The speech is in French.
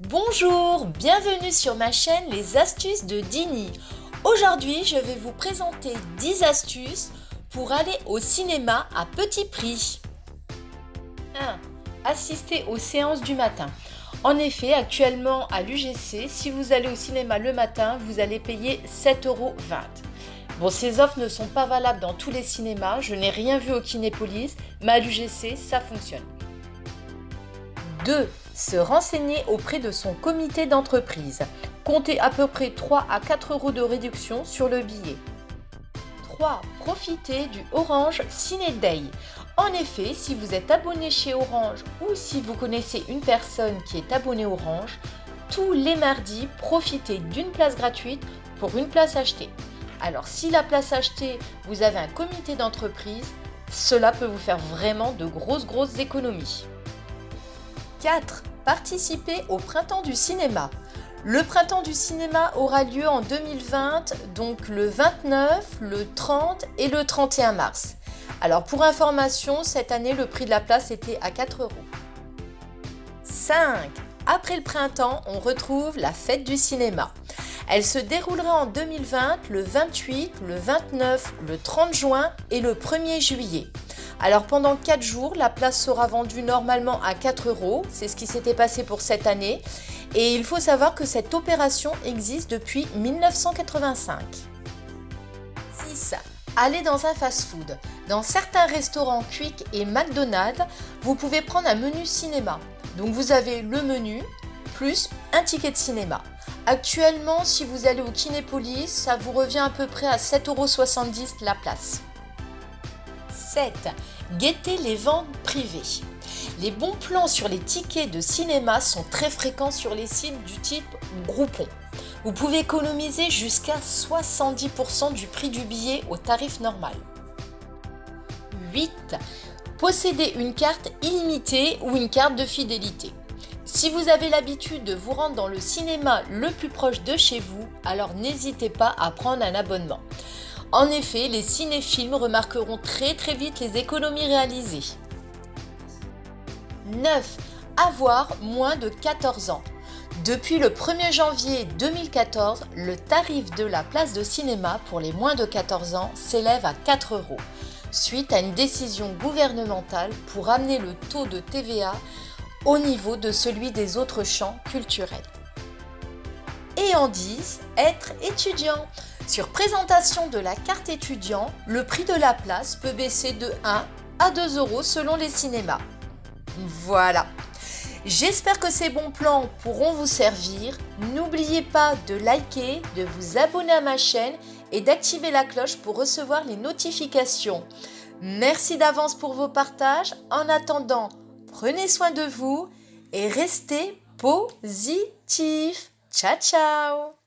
Bonjour, bienvenue sur ma chaîne Les Astuces de Dini. Aujourd'hui, je vais vous présenter 10 astuces pour aller au cinéma à petit prix. 1. Assister aux séances du matin. En effet, actuellement à l'UGC, si vous allez au cinéma le matin, vous allez payer 7,20 €. Bon, ces offres ne sont pas valables dans tous les cinémas, je n'ai rien vu au Kinépolis, mais à l'UGC, ça fonctionne. 2. Se renseigner auprès de son comité d'entreprise. Comptez à peu près 3 à 4 € de réduction sur le billet. 3. Profitez du Orange Ciné Day. En effet, si vous êtes abonné chez Orange ou si vous connaissez une personne qui est abonnée Orange, tous les mardis, profitez d'une place gratuite pour une place achetée. Alors si la place achetée, vous avez un comité d'entreprise, cela peut vous faire vraiment de grosses économies. 4. Participer au Printemps du cinéma. Le Printemps du cinéma aura lieu en 2020, donc le 29, le 30 et le 31 mars. Alors pour information, cette année, le prix de la place était à 4 €. 5. Après le printemps, on retrouve la fête du cinéma. Elle se déroulera en 2020, le 28, le 29, le 30 juin et le 1er juillet. Alors pendant 4 jours, la place sera vendue normalement à 4 €, c'est ce qui s'était passé pour cette année. Et il faut savoir que cette opération existe depuis 1985. 6. Aller dans un fast-food. Dans certains restaurants Quick et McDonald's, vous pouvez prendre un menu cinéma. Donc vous avez le menu plus un ticket de cinéma. Actuellement, si vous allez au Kinépolis, ça vous revient à peu près à 7,70 € la place. 7. Guettez les ventes privées. Les bons plans sur les tickets de cinéma sont très fréquents sur les sites du type Groupon. Vous pouvez économiser jusqu'à 70% du prix du billet au tarif normal. 8. Possédez une carte illimitée ou une carte de fidélité. Si vous avez l'habitude de vous rendre dans le cinéma le plus proche de chez vous, alors n'hésitez pas à prendre un abonnement. En effet, les cinéphiles remarqueront très vite les économies réalisées. 9. Avoir moins de 14 ans. Depuis le 1er janvier 2014, le tarif de la place de cinéma pour les moins de 14 ans s'élève à 4 €, suite à une décision gouvernementale pour amener le taux de TVA au niveau de celui des autres champs culturels. Et en 10, être étudiant. Sur présentation de la carte étudiant, le prix de la place peut baisser de 1 à 2 € selon les cinémas. Voilà. J'espère que ces bons plans pourront vous servir. N'oubliez pas de liker, de vous abonner à ma chaîne et d'activer la cloche pour recevoir les notifications. Merci d'avance pour vos partages. En attendant, prenez soin de vous et restez positifs. Ciao, ciao!